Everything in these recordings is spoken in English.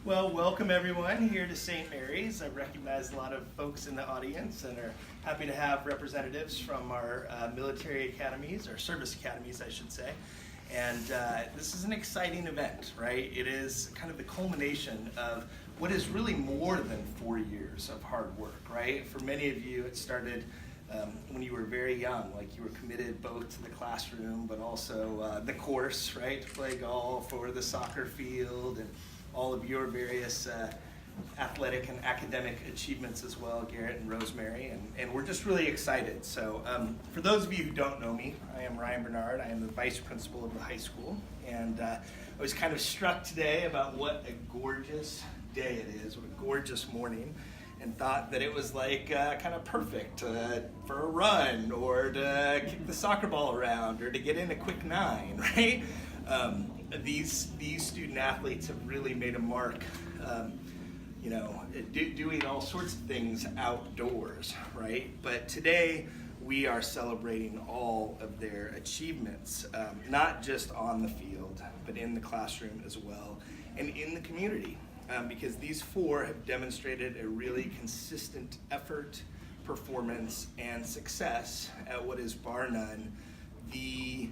Well, welcome everyone here to St. Mary's. I recognize a lot of folks in the audience and are happy to have representatives from our military academies, or service academies, I should say. And this is an exciting event, right? It is kind of the culmination of what is really more than 4 years of hard work, right? For many of you, it started when you were very young, like you were committed both to the classroom, but also the course, right? To play golf or the soccer field and all of your various athletic and academic achievements as well, Garrett and Rosemary, and we're just really excited. So for those of you who don't know me, I am Ryan Bernard. I am the vice principal of the high school, and I was kind of struck today about what a gorgeous day it is, what a gorgeous morning, and thought that it was like kind of perfect for a run or to kick the soccer ball around or to get in a quick 9, right? These student athletes have really made a mark, doing all sorts of things outdoors, right? But today we are celebrating all of their achievements, not just on the field, but in the classroom as well, and in the community, because these 4 have demonstrated a really consistent effort, performance, and success at what is bar none the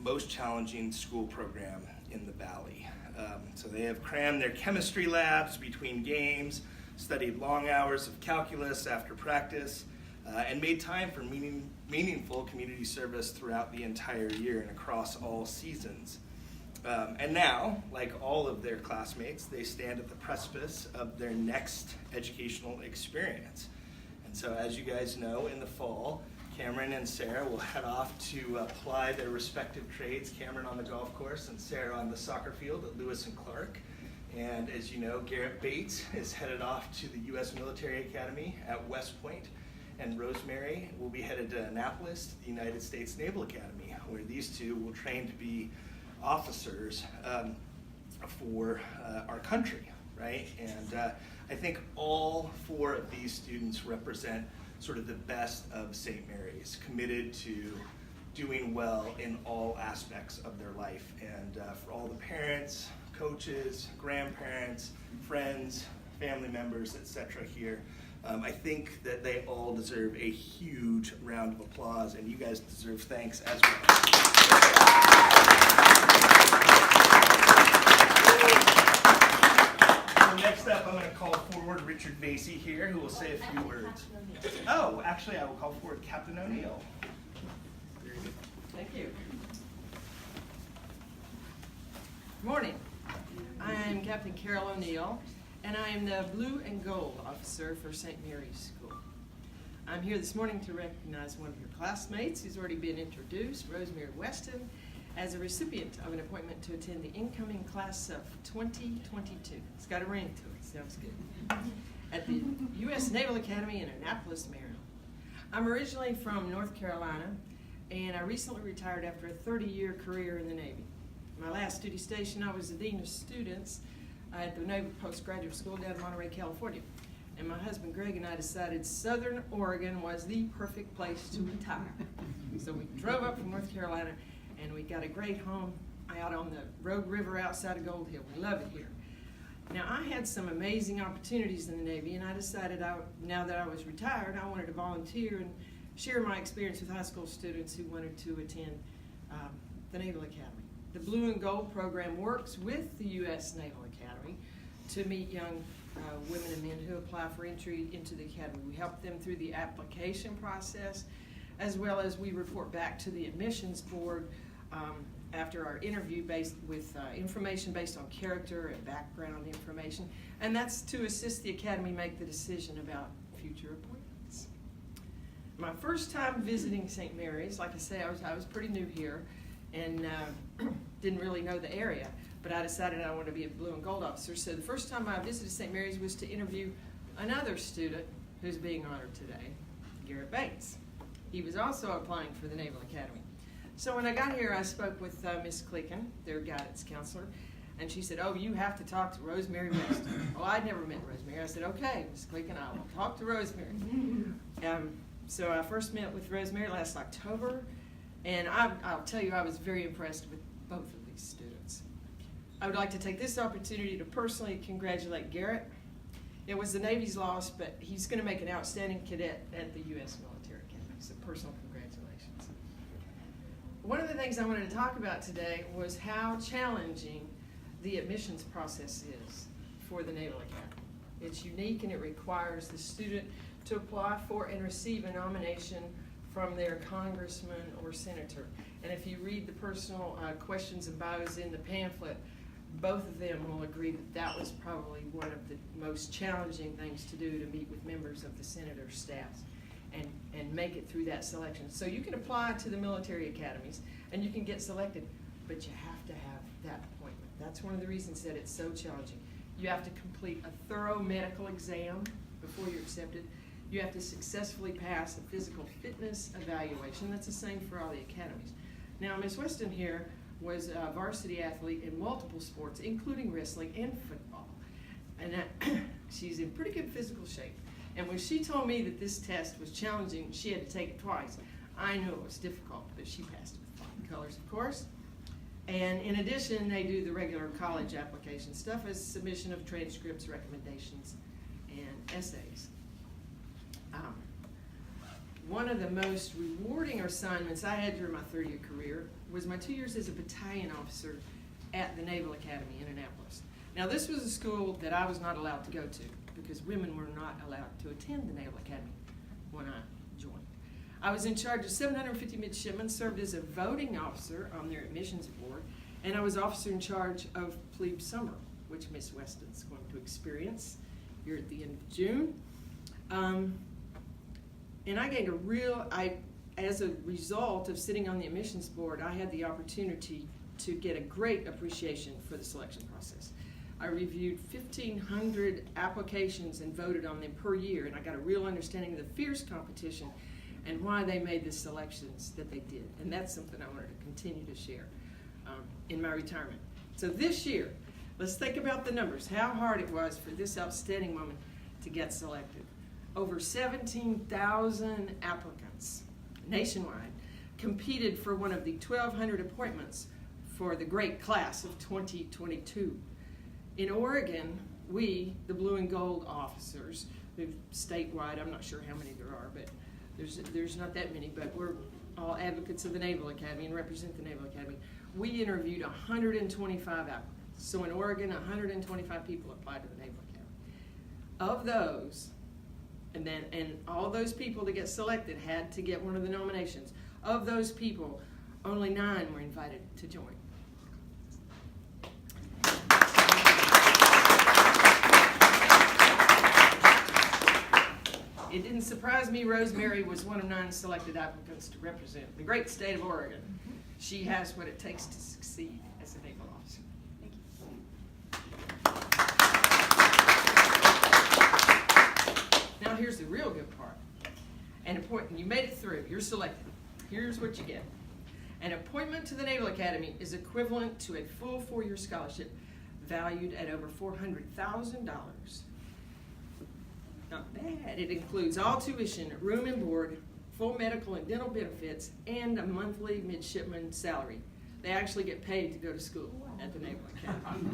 most challenging school program in the Valley. So they have crammed their chemistry labs between games, studied long hours of calculus after practice, and made time for meaningful community service throughout the entire year and across all seasons. And now, like all of their classmates, they stand at the precipice of their next educational experience. And so as you guys know, in the fall, Kamryn and Sara will head off to apply their respective trades, Kamryn on the golf course and Sara on the soccer field at Lewis and Clark. And as you know, Garrett Bates is headed off to the U.S. Military Academy at West Point, and Rosemary will be headed to Annapolis, to the United States Naval Academy, where these two will train to be officers for our country, right? And I think all 4 of these students represent sort of the best of St. Mary's, committed to doing well in all aspects of their life. And for all the parents, coaches, grandparents, friends, family members, etc. here, I think that they all deserve a huge round of applause, and you guys deserve thanks as well. Next up, I'm going to call forward Richard Vasey here, who will say a few words. Oh, actually, I will call forward Captain O'Neill. Thank you. Good morning. I am Captain Carol O'Neill, and I am the Blue and Gold Officer for St. Mary's School. I'm here this morning to recognize one of your classmates who's already been introduced, Rosemary Weston, as a recipient of an appointment to attend the incoming class of 2022. It's got a ring to it, sounds good. At the U.S. Naval Academy in Annapolis, Maryland. I'm originally from North Carolina, and I recently retired after a 30-year career in the Navy. My last duty station, I was the Dean of Students at the Naval Postgraduate School down in Monterey, California. And my husband Greg and I decided Southern Oregon was the perfect place to retire. So we drove up from North Carolina, and we got a great home out on the Rogue River outside of Gold Hill. We love it here. Now, I had some amazing opportunities in the Navy, and I decided now that I was retired, I wanted to volunteer and share my experience with high school students who wanted to attend the Naval Academy. The Blue and Gold program works with the U.S. Naval Academy to meet young women and men who apply for entry into the Academy. We help them through the application process, as well as we report back to the admissions board after our interview based with information based on character and background information, and that's to assist the Academy make the decision about future appointments. My first time visiting St. Mary's, like I say, I was pretty new here and didn't really know the area, but I decided I wanted to be a Blue and Gold officer. So the first time I visited St. Mary's was to interview another student who's being honored today, Garrett Bates. He was also applying for the Naval Academy. So when I got here, I spoke with Miss Clicken, their guidance counselor, and she said, "Oh, you have to talk to Rosemary Weston." Oh, I'd never met Rosemary. I said, "Okay, Miss Clicken, I will talk to Rosemary." So I first met with Rosemary last October, and I'll tell you, I was very impressed with both of these students. I would like to take this opportunity to personally congratulate Garrett. It was the Navy's loss, but he's going to make an outstanding cadet at the U.S. Military Academy, so personal congratulations. One of the things I wanted to talk about today was how challenging the admissions process is for the Naval Academy. It's unique and it requires the student to apply for and receive a nomination from their congressman or senator. And if you read the personal questions and bios in the pamphlet, both of them will agree that that was probably one of the most challenging things to do, to meet with members of the senator's staffs and make it through that selection. So you can apply to the military academies and you can get selected, but you have to have that appointment. That's one of the reasons that it's so challenging. You have to complete a thorough medical exam before you're accepted. You have to successfully pass a physical fitness evaluation. That's the same for all the academies. Now, Ms. Weston here was a varsity athlete in multiple sports, including wrestling and football. And she's in pretty good physical shape. And when she told me that this test was challenging, she had to take it twice, I knew it was difficult, but she passed it with flying colors, of course. And in addition, they do the regular college application stuff as submission of transcripts, recommendations, and essays. One of the most rewarding assignments I had during my 30-year career was my 2 years as a battalion officer at the Naval Academy in Annapolis. Now, this was a school that I was not allowed to go to because women were not allowed to attend the Naval Academy when I joined. I was in charge of 750 midshipmen, served as a voting officer on their admissions board, and I was officer in charge of plebe summer, which Miss Weston's going to experience here at the end of June. And I gained as a result of sitting on the admissions board, I had the opportunity to get a great appreciation for the selection process. I reviewed 1,500 applications and voted on them per year, and I got a real understanding of the fierce competition and why they made the selections that they did. And that's something I wanted to continue to share in my retirement. So this year, let's think about the numbers, how hard it was for this outstanding woman to get selected. Over 17,000 applicants nationwide competed for one of the 1,200 appointments for the great class of 2022. In Oregon, we, the blue and gold officers, statewide, I'm not sure how many there are, but there's not that many, but we're all advocates of the Naval Academy and represent the Naval Academy. We interviewed 125 applicants. So in Oregon, 125 people applied to the Naval Academy. Of those, and all those people that get selected had to get one of the nominations. Of those people, only 9 were invited to join. It didn't surprise me Rosemary was one of 9 selected applicants to represent the great state of Oregon. She has what it takes to succeed as a naval officer. Now here's the real good part. An appointment, you made it through, you're selected. Here's what you get. An appointment to the Naval Academy is equivalent to a full 4-year scholarship valued at over $400,000. Not bad. It includes all tuition, room and board, full medical and dental benefits, and a monthly midshipman salary. They actually get paid to go to school at the Naval Academy.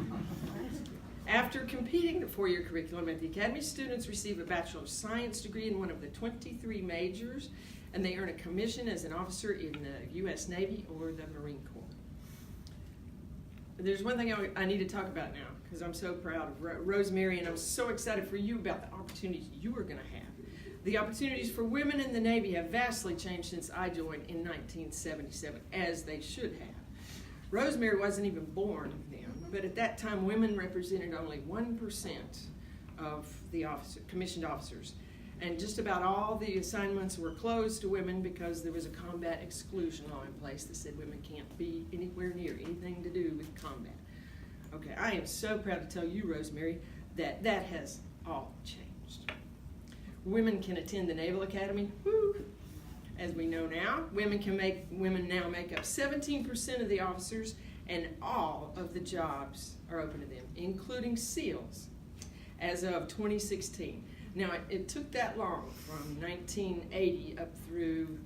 After completing the 4-year curriculum at the Academy, students receive a Bachelor of Science degree in one of the 23 majors, and they earn a commission as an officer in the U.S. Navy or the Marine Corps. There's one thing I need to talk about now, because I'm so proud of Rosemary, and I'm so excited for you about the opportunities you are going to have. The opportunities for women in the Navy have vastly changed since I joined in 1977, as they should have. Rosemary wasn't even born then, but at that time women represented only 1% of the commissioned officers. And just about all the assignments were closed to women because there was a combat exclusion law in place that said women can't be anywhere near anything to do with combat. Okay, I am so proud to tell you, Rosemary, that that has all changed. Women can attend the Naval Academy. Woo! As we know now, women now make up 17% of the officers, and all of the jobs are open to them, including SEALs, as of 2016. Now, it took that long, from 1980 up through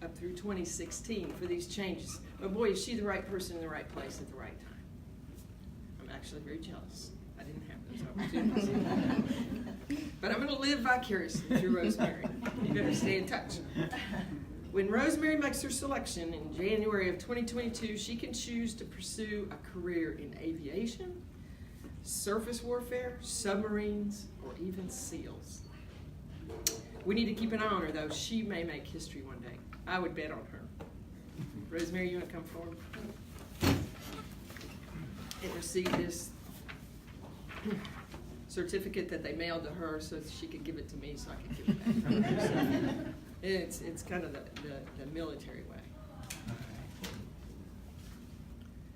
2016 for these changes. But boy, is she the right person in the right place at the right time. actually very jealous. I didn't have those opportunities. But I'm going to live vicariously through Rosemary. You better stay in touch. When Rosemary makes her selection in January of 2022, she can choose to pursue a career in aviation, surface warfare, submarines, or even SEALs. We need to keep an eye on her, though. She may make history one day. I would bet on her. Rosemary, you want to come forward? And receive this certificate that they mailed to her so that she could give it to me so I could give it back to her. So it's kind of the military way.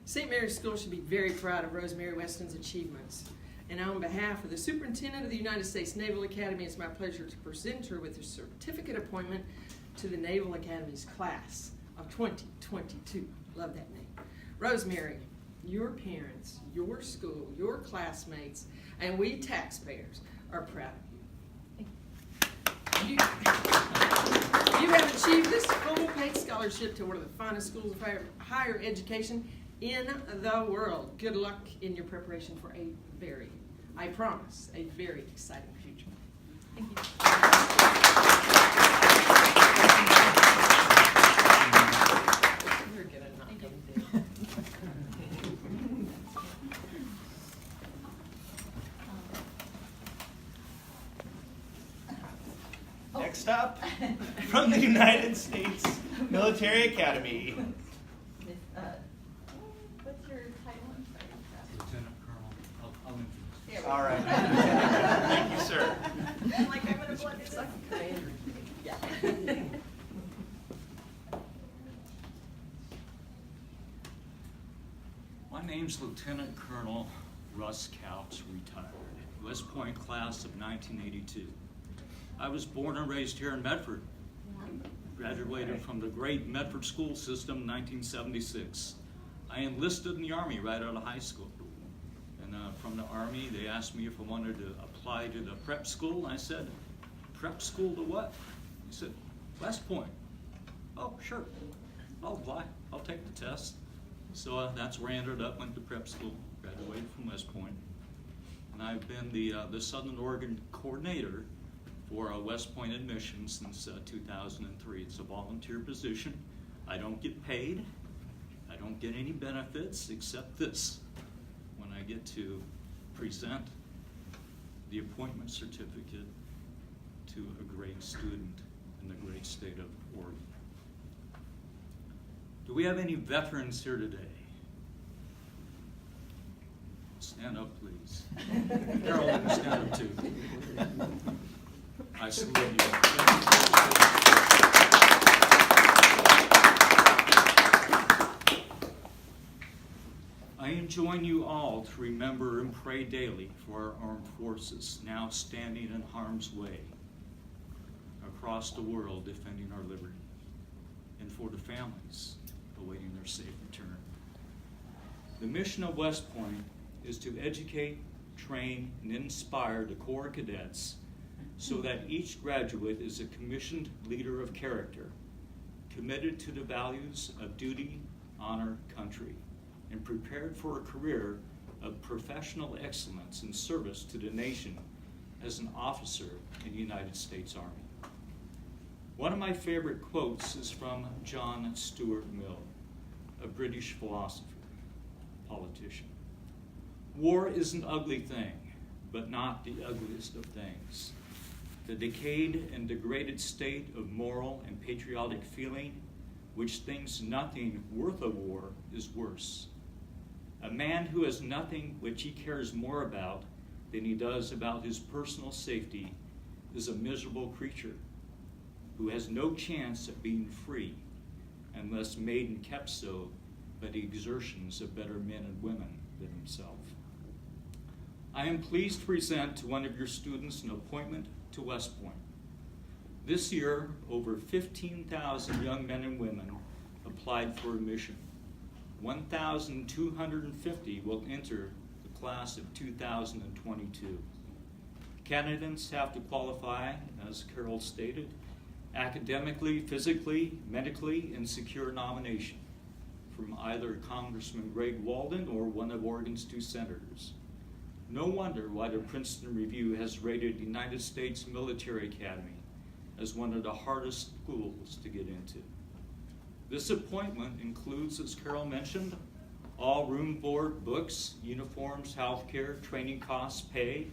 St. Mary's School should be very proud of Rosemary Weston's achievements. And on behalf of the Superintendent of the United States Naval Academy, it's my pleasure to present her with a certificate appointment to the Naval Academy's class of 2022. Love that name. Rosemary, your parents, your school, your classmates, and we taxpayers are proud of you. You have achieved this full paid scholarship to one of the finest schools of higher education in the world. Good luck in your preparation for I promise, a very exciting future. Thank you. You're gonna knock them down. Next up, from the United States Military Academy. What's your title? I'm sorry. Lieutenant Colonel. I'll introduce. All right. Thank you, sir. I'm like, I'm gonna blood this up. Yeah. My name's Lieutenant Colonel Russ Kautz, retired, West Point class of 1982. I was born and raised here in Medford. Graduated from the great Medford school system in 1976. I enlisted in the Army right out of high school. And from the Army, they asked me if I wanted to apply to the prep school. I said, prep school to what? He said, West Point. Oh, sure, I'll apply. I'll take the test. So that's where I ended up, went to prep school, graduated from West Point. And I've been the Southern Oregon coordinator for West Point admissions since 2003. It's a volunteer position. I don't get paid. I don't get any benefits except this, when I get to present the appointment certificate to a great student in the great state of Oregon. Do we have any veterans here today? Stand up, please. Carolyn, stand up too. I salute you. I enjoin you all to remember and pray daily for our armed forces now standing in harm's way across the world defending our liberty, and for the families awaiting their safe return. The mission of West Point is to educate, train, and inspire the Corps cadets so that each graduate is a commissioned leader of character, committed to the values of duty, honor, country, and prepared for a career of professional excellence in service to the nation as an officer in the United States Army. One of my favorite quotes is from John Stuart Mill, a British philosopher, politician. War is an ugly thing, but not the ugliest of things. The decayed and degraded state of moral and patriotic feeling, which thinks nothing worth a war is worse. A man who has nothing which he cares more about than he does about his personal safety is a miserable creature who has no chance of being free unless made and kept so by the exertions of better men and women than himself. I am pleased to present to one of your students an appointment to West Point. This year, over 15,000 young men and women applied for admission. 1,250 will enter the class of 2022. Candidates have to qualify, as Carol stated, academically, physically, medically, and secure nomination from either Congressman Greg Walden or one of Oregon's 2 senators. No wonder why the Princeton Review has rated the United States Military Academy as one of the hardest schools to get into. This appointment includes, as Carol mentioned, all room, board, books, uniforms, health care, training costs, pay,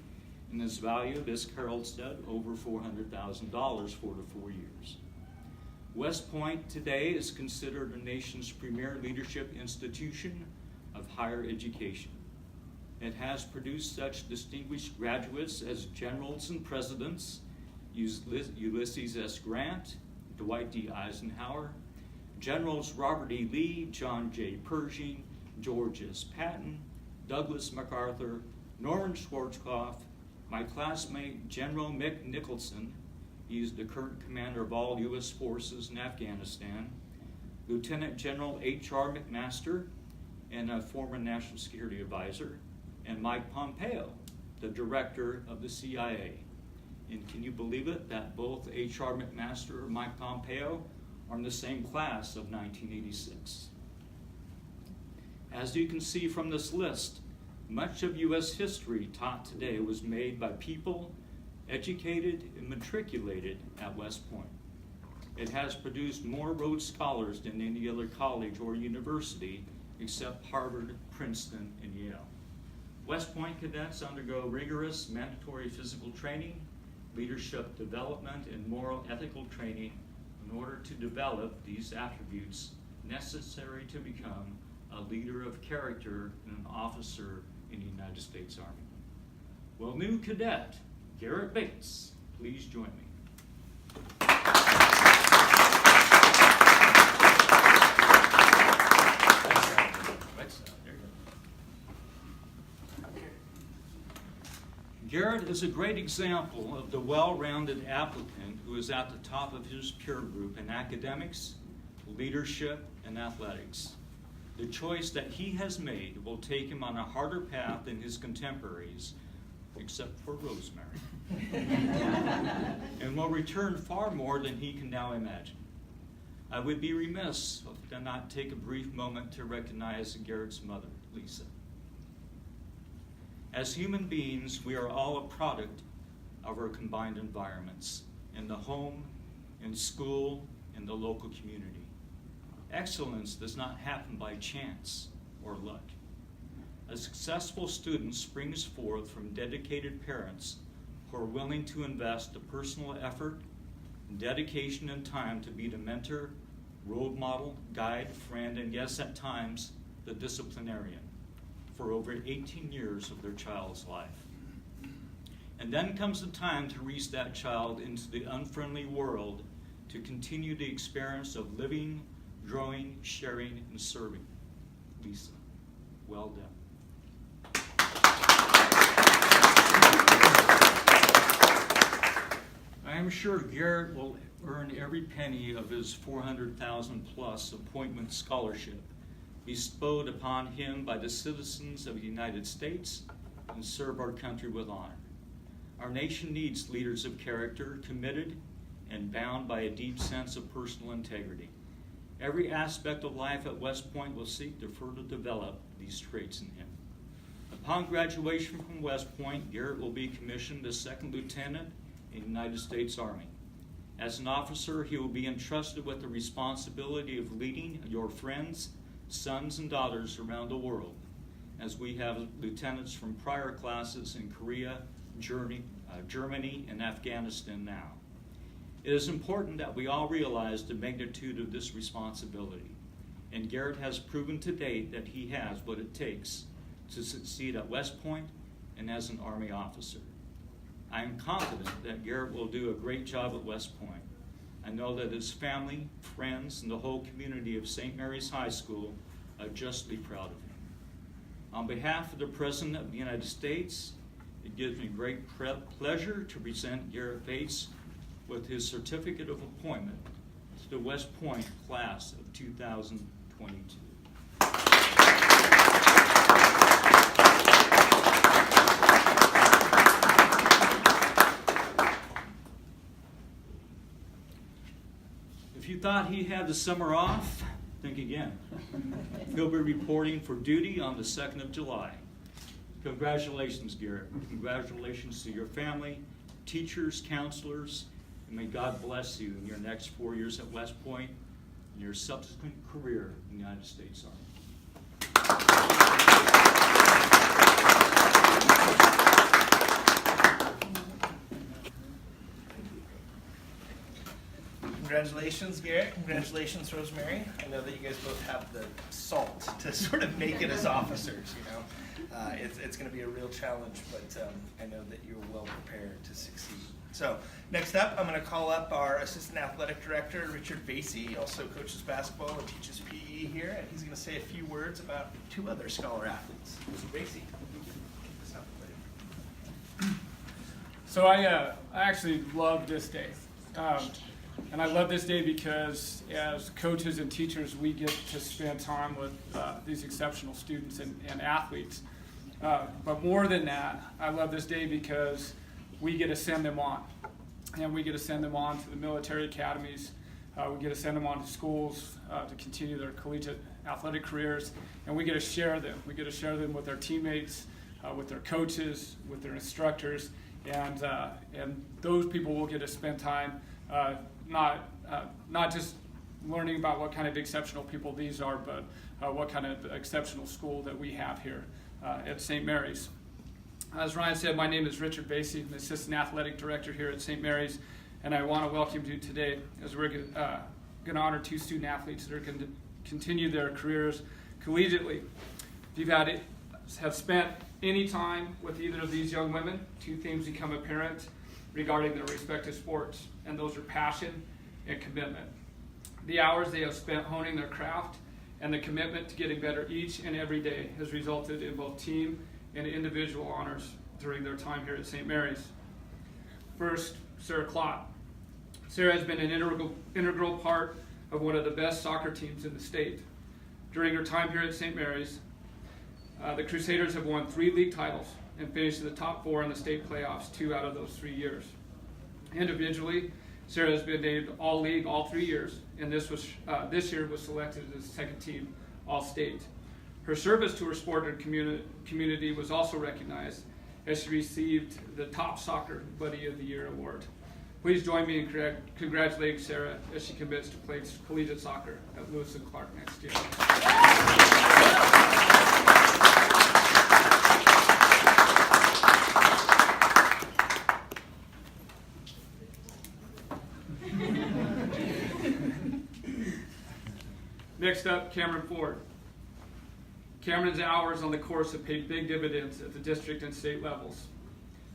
and is valued, as Carol said, over $400,000 for the 4 years. West Point today is considered the nation's premier leadership institution of higher education. It has produced such distinguished graduates as generals and presidents, Ulysses S. Grant, Dwight D. Eisenhower, Generals Robert E. Lee, John J. Pershing, George S. Patton, Douglas MacArthur, Norman Schwarzkopf, my classmate General Mick Nicholson, he is the current commander of all U.S. forces in Afghanistan, Lieutenant General H.R. McMaster, and a former National Security Advisor, and Mike Pompeo, the director of the CIA. And can you believe it that both H.R. McMaster and Mike Pompeo are in the same class of 1986? As you can see from this list, much of U.S. history taught today was made by people educated and matriculated at West Point. It has produced more Rhodes Scholars than any other college or university except Harvard, Princeton, and Yale. West Point cadets undergo rigorous mandatory physical training, leadership development, and moral ethical training in order to develop these attributes necessary to become a leader of character and an officer in the United States Army. Will new cadet Garrett Bates please join me? Garrett is a great example of the well-rounded applicant who is at the top of his peer group in academics, leadership, and athletics. The choice that he has made will take him on a harder path than his contemporaries, except for Rosemary, and will return far more than he can now imagine. I would be remiss if I did not take a brief moment to recognize Garrett's mother, Lisa. As human beings, we are all a product of our combined environments, in the home, in school, in the local community. Excellence does not happen by chance or luck. A successful student springs forth from dedicated parents who are willing to invest the personal effort, dedication, and time to be the mentor, role model, guide, friend, and yes, at times, the disciplinarian for over 18 years of their child's life. And then comes the time to release that child into the unfriendly world to continue the experience of living, growing, sharing, and serving. Lisa, well done. I am sure Garrett will earn every penny of his $400,000 plus appointment scholarship bestowed upon him by the citizens of the United States and serve our country with honor. Our nation needs leaders of character, committed and bound by a deep sense of personal integrity. Every aspect of life at West Point will seek to further develop these traits in him. Upon graduation from West Point, Garrett will be commissioned as second lieutenant in the United States Army. As an officer, he will be entrusted with the responsibility of leading your friends, sons, and daughters around the world, as we have lieutenants from prior classes in Korea, Germany, and Afghanistan now. It is important that we all realize the magnitude of this responsibility, and Garrett has proven to date that he has what it takes to succeed at West Point and as an Army officer. I am confident that Garrett will do a great job at West Point. I know that his family, friends, and the whole community of St. Mary's High School are justly proud of him. On behalf of the President of the United States, it gives me great pleasure to present Garrett Bates with his certificate of appointment to the West Point class of 2022. If you thought he had the summer off, Think again. He'll be reporting for duty on the 2nd of July. Congratulations, Garrett. Congratulations to your family, teachers, counselors, and may God bless you in your next 4 years at West Point and your subsequent career in the United States Army. Congratulations, Garrett. Congratulations, Rosemary. I know that you guys both have the salt to sort of make it as officers, you know. It's going to be a real challenge, but I know that you're well prepared to succeed. So next up, I'm going to call up our Assistant Athletic Director, Richard Vasey. He also coaches basketball and teaches PE here, and he's going to say a few words about 2 other scholar athletes. Mr. Vasey. So I actually love this day. And I love this day because as coaches and teachers, we get to spend time with these exceptional students and athletes. But more than that, I love this day because we get to send them on. And we get to send them on to the military academies. We get to send them on to schools to continue their collegiate athletic careers. And we get to share them. We get to share them with their teammates, with their coaches, with their instructors. And those people will get to spend time not just learning about what kind of exceptional people these are, but what kind of exceptional school that we have here at St. Mary's. As Ryan said, my name is Richard Vasey. I'm the Assistant Athletic Director here at St. Mary's, and I want to welcome you today as we're going to honor 2 student athletes that are going to continue their careers collegiately. If you've have spent any time with either of these young women, 2 themes become apparent regarding their respective sports, and those are passion and commitment. The hours they have spent honing their craft and the commitment to getting better each and every day has resulted in both team and individual honors during their time here at St. Mary's. First, Sara Klott. Sara has been an integral part of one of the best soccer teams in the state. During her time here at St. Mary's, the Crusaders have won 3 league titles and finished in the top 4 in the state playoffs 2 out of those 3 years. Individually, Sara has been named All-League all 3 years, and this year was selected as second team All-State. Her service to her sport and community was also recognized as she received the Top Soccer Buddy of the Year award. Please join me in congratulating Sara as she commits to play collegiate soccer at Lewis and Clark next year. Next up, Kamryn Ford. Kamryn's hours on the course have paid big dividends at the district and state levels.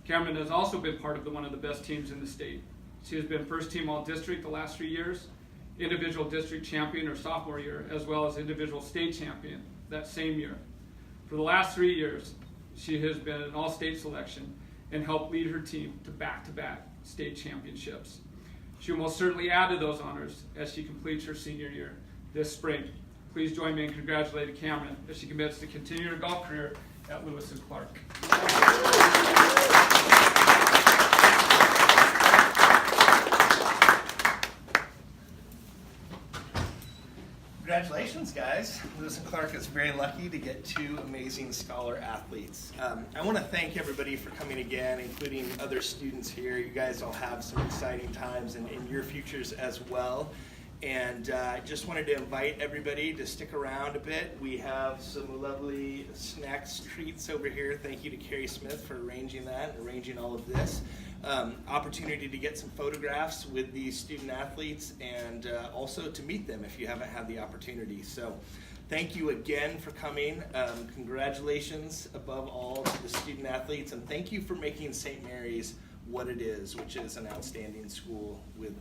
Kamryn has also been part of one of the best teams in the state. She has been first team all-district the last 3 years, individual district champion her sophomore year, as well as individual state champion that same year. For the last 3 years, she has been an all-state selection and helped lead her team to back-to-back state championships. She will most certainly add to those honors as she completes her senior year this spring. Please join me in congratulating Kamryn as she commits to continue her golf career at Lewis and Clark. Congratulations, guys. Lewis and Clark is very lucky to get 2 amazing scholar athletes. I want to thank everybody for coming again, including other students here. You guys all have some exciting times in your futures as well. And I just wanted to invite everybody to stick around a bit. We have some lovely snacks, treats over here. Thank you to Carrie Smith for arranging that and arranging all of this. Opportunity to get some photographs with these student athletes and also to meet them if you haven't had the opportunity. So thank you again for coming. Congratulations above all to the student athletes, and thank you for making St. Mary's what it is, which is an outstanding school with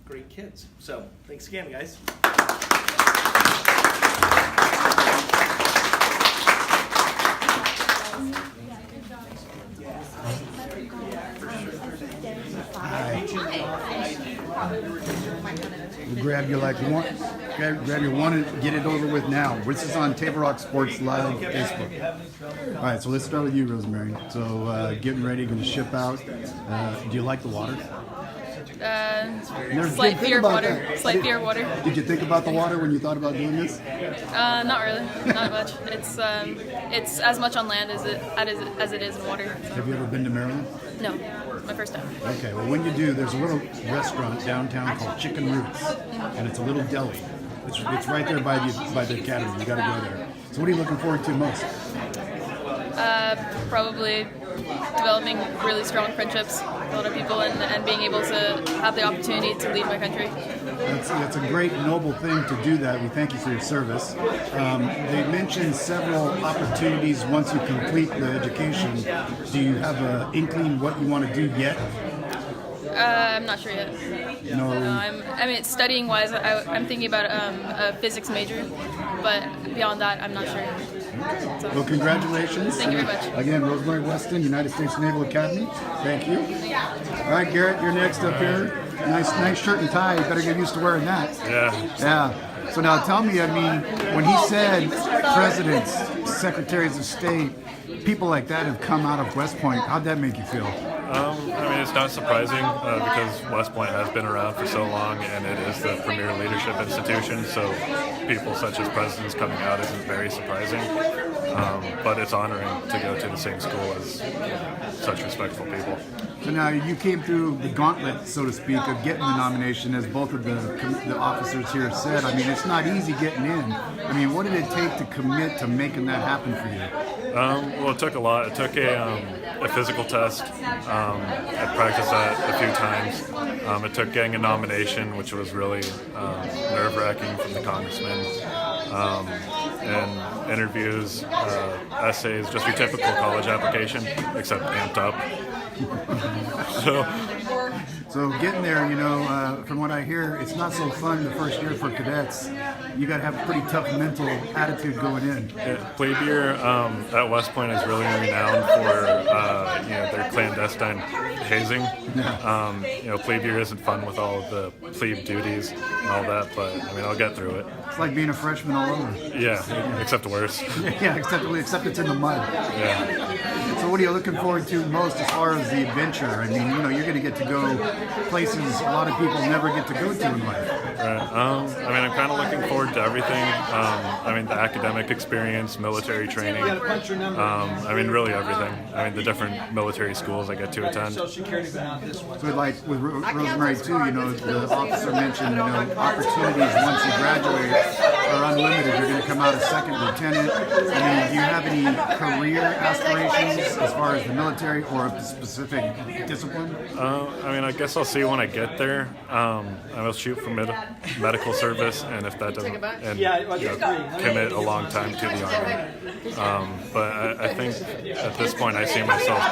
great kids. So thanks again, guys. Grab your grab your one and get it over with now. This is on Table Rock Sports Live Facebook. All right, so let's start with you, Rosemary. So getting ready, going to ship out. Do you like the water? Think Slight fear of about water. that. Slight fear of water. Did you think about the water when you thought about doing this? Not really. Not much. It's as much on land as it is in water. Have you ever been to Maryland? No, my first time. Okay, well when you do, there's a little restaurant downtown called Chicken Roots, and it's a little deli. It's right there by the academy. You got to go there. So what are you looking forward to most? Probably developing really strong friendships with a lot of people and being able to have the opportunity to lead my country. That's a great, noble thing to do that. We thank you for your service. They mentioned several opportunities once you complete the education. Do you have an inkling what you want to do yet? I'm not sure yet. No. I mean, studying wise, I'm thinking about a physics major, but beyond that, I'm not sure. So, Well, congratulations. Thank you very much. Again, Rosemary, Weston, United States Naval Academy. Thank you. All right, Garrett, you're next up here. Nice shirt and tie. You better get used to wearing that. Yeah. So now tell me, I mean, when he said presidents, secretaries of state, people like that have come out of West Point, how'd that make you feel? I mean, it's not surprising because West Point has been around for so long and it is the premier leadership institution, so people such as presidents coming out isn't very surprising. But it's honoring to go to the same school as such respectful people. So now you came through the gauntlet, so to speak, of getting the nomination, as both of the officers here said. I mean, it's not easy getting in. I mean, what did it take to commit to making that happen for you? Well, it took a lot. It took a physical test. I practiced that a few times. It took getting a nomination, which was really nerve-wracking from the congressman. And interviews, essays, just your typical college application, except amped up. So getting there, you know, from what I hear, it's not so fun the first year for cadets. You got to have a pretty tough mental attitude going in. Plebe year at West Point is really renowned for their clandestine hazing. Plebe year isn't fun with all of the plebe duties and all that, but I mean, I'll get through it. It's like being a freshman all over. Yeah, except worse. Yeah, except it's in the mud. Yeah. So what are you looking forward to most as far as the adventure? I mean, you know, you're going to get to go places a lot of people never get to go to in life. Right. I mean, I'm kind of looking forward to everything. I mean, the academic experience, military training. I mean, really everything. I mean, the different military schools I get to attend. So like with Rosemary too, you know, the officer mentioned, you know, opportunities once you graduate are unlimited. You're going to come out a second lieutenant. I mean, do you have any career aspirations as far as the military or a specific discipline? I mean, I guess I'll see when I get there. I will shoot for medical service, and if that doesn't, commit a long time to the Army. But I think at this point, I see myself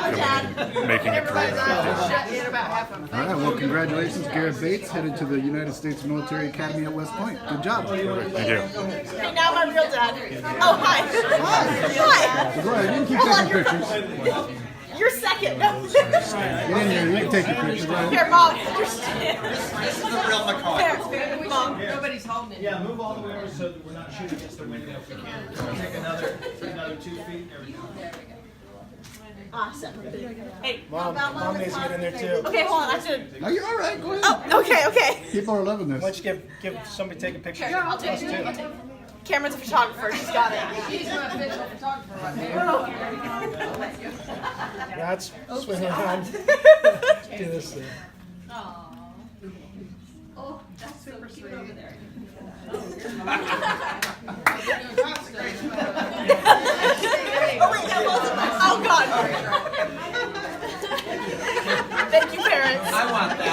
making a career out of it. All right, well, congratulations, Garrett Bates, headed to the United States Military Academy at West Point. Good job. Thank you. Okay, now my real dad. Oh, hi. Hi. Go ahead, you can keep taking pictures. You're second. Get in there, you can take your pictures. Right? Here, Mom. This is the real McCoy. Here, Mom. Nobody's holding it. Yeah, move all the way over so that we're not shooting against the window. Take another 2 feet. There we go. Awesome. Hey, Mom needs to get in there too. Okay, hold on. I should. No, you're all right. Go ahead. Oh, okay. People are loving Why this. don't you give somebody take a picture? Here, I'll take it. Kamryn's a photographer. She's got it. She's my official photographer right there. That's swing around. Do this thing. Oh, that's super sweet over there. Oh, God. Thank you, parents. I want that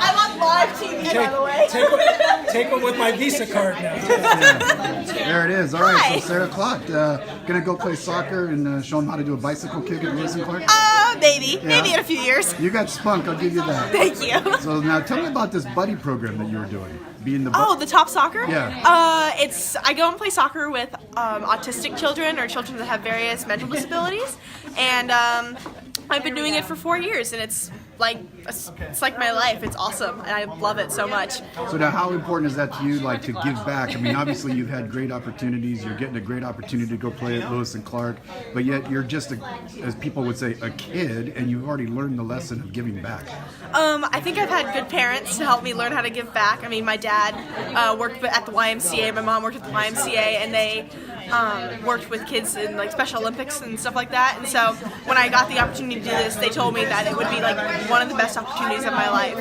I'm on live TV, by the way. Take one with my Visa card now. There it is. All right, so Sara Klott, gonna go play soccer and show them how to do a bicycle kick at Lewis and Clark? Maybe. Yeah. Maybe in a few years. You got spunk, I'll give you that. Thank you. So now tell me about this buddy program that you were doing. Being the Oh, the top soccer? Yeah. I go and play soccer with autistic children or children that have various mental disabilities, and I've been doing it for 4 years, and it's it's like my life. It's awesome, and I love it so much. So now, how important is that to you, like, to give back? I mean, obviously you've had great opportunities. You're getting a great opportunity to go play at Lewis and Clark, but yet you're just, as people would say, a kid, and you've already learned the lesson of giving back. I think I've had good parents to help me learn how to give back. I mean, my dad worked at the YMCA, my mom worked at the YMCA, and they worked with kids in like Special Olympics and stuff like that. And so when I got the opportunity to do this, they told me that it would be like one of the best opportunities of my life.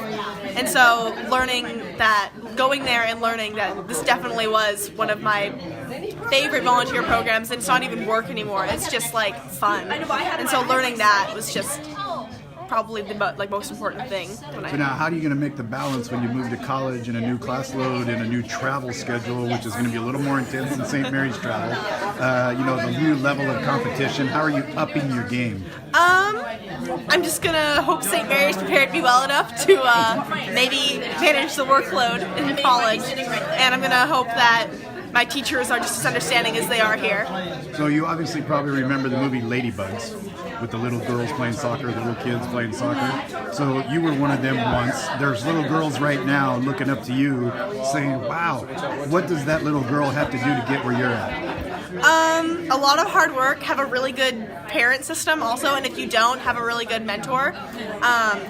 And so learning that, going there and learning that this definitely was one of my favorite volunteer programs, and it's not even work anymore. It's just like fun. And so learning that was just probably the most important thing. So now, how are you going to make the balance when you move to college and a new class load and a new travel schedule, which is going to be a little more intense than St. Mary's travel? The new level of competition. How are you upping your game? I'm just gonna hope St. Mary's prepared me well enough to maybe manage the workload in college, and I'm gonna hope that my teachers are just as understanding as they are here. So you obviously probably remember the movie Ladybugs, with the little girls playing soccer, the little kids playing soccer. So you were one of them once. There's little girls right now looking up to you saying, wow, what does that little girl have to do to get where you're at? A lot of hard work, have a really good parent system also, and if you don't, have a really good mentor.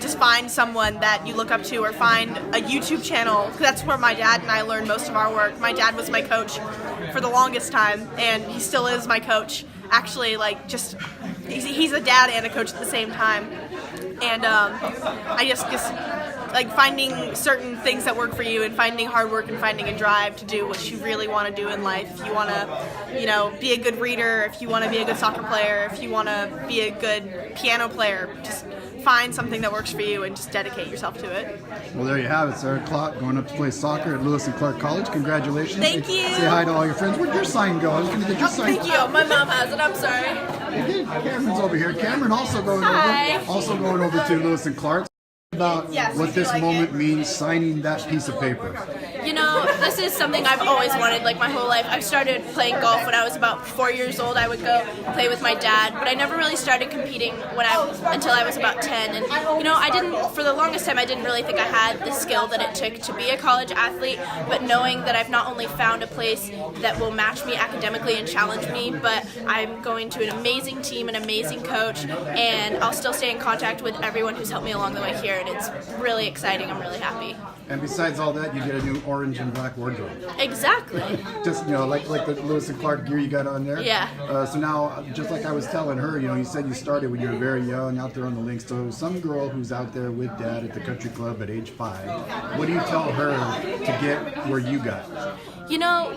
Just find someone that you look up to, or find a YouTube channel, because that's where my dad and I learned most of our work. My dad was my coach for the longest time, and he still is my coach. Actually, he's a dad and a coach at the same time. And I just like finding certain things that work for you, and finding hard work and finding a drive to do what you really want to do in life. If you want to, be a good reader, if you want to be a good soccer player, if you want to be a good piano player, just find something that works for you and just dedicate yourself to it. Well, there you have it, Sara Klott, going up to play soccer at Lewis and Clark College. Congratulations. Thank you. Say hi to all your friends. Where'd your sign go? I was going to get your sign. Thank you. My mom has it. I'm sorry. Kamryn's over here. Kamryn also going over to Lewis and Clark. About what this moment means, signing that piece of paper. This is something I've always wanted, like my whole life. I started playing golf when I was about 4 years old. I would go play with my dad, but I never really started competing until I was about 10. And for the longest time, I didn't really think I had the skill that it took to be a college athlete. But knowing that I've not only found a place that will match me academically and challenge me, but I'm going to an amazing team, an amazing coach, and I'll still stay in contact with everyone who's helped me along the way here. And it's really exciting. I'm really happy. And besides all that, you get a new orange and black wardrobe. Exactly. Just, like the Lewis and Clark gear you got on there. Yeah. So now, just like I was telling her, you said you started when you were very young out there on the links. So some girl who's out there with dad at the country club at age 5, what do you tell her to get where you got?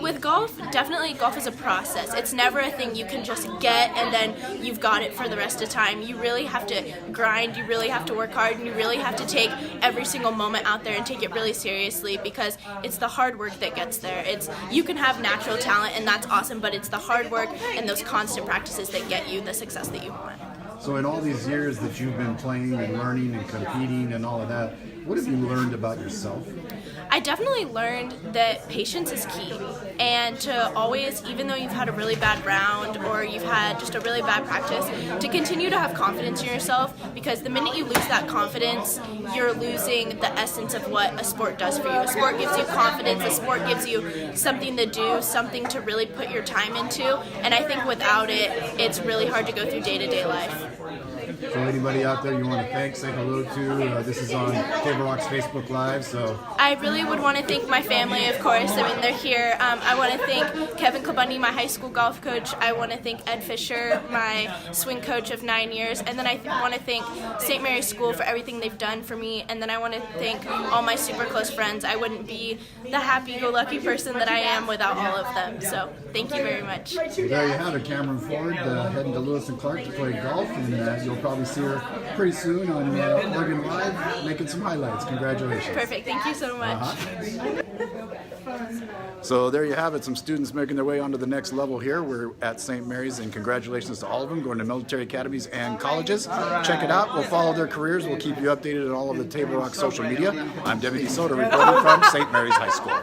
With golf, definitely golf is a process. It's never a thing you can just get and then you've got it for the rest of time. You really have to grind, you really have to work hard, and you really have to take every single moment out there and take it really seriously, because it's the hard work that gets there. You can have natural talent, and that's awesome, but it's the hard work and those constant practices that get you the success that you want. So in all these years that you've been playing and learning and competing and all of that, what have you learned about yourself? I definitely learned that patience is key, and to always, even though you've had a really bad round or you've had just a really bad practice, to continue to have confidence in yourself, because the minute you lose that confidence, you're losing the essence of what a sport does for you. A sport gives you confidence, a sport gives you something to do, something to really put your time into, and I think without it, it's really hard to go through day-to-day life. So anybody out there you want to thank, say hello to, this is on Table Rock's Facebook Live, so. I really would want to thank my family, of course. I mean, they're here. I want to thank Kevin Klott, my high school golf coach. I want to thank Ed Fisher, my swing coach of 9 years. And then I want to thank St. Mary's School for everything they've done for me. And then I want to thank all my super close friends. I wouldn't be the happy-go-lucky person that I am without all of them. So thank you very much. Well, there you have it, Kamryn Ford heading to Lewis and Clark to play golf, and you'll probably see her pretty soon on Oregon Live making some highlights. Congratulations. Perfect. Thank you so much. So there you have it, some students making their way onto the next level here. We're at St. Mary's, and congratulations to all of them going to military academies and colleges. Check it out. We'll follow their careers. We'll keep you updated on all of the Table Rock social media. I'm Deputy Soda reporting from St. Mary's High School.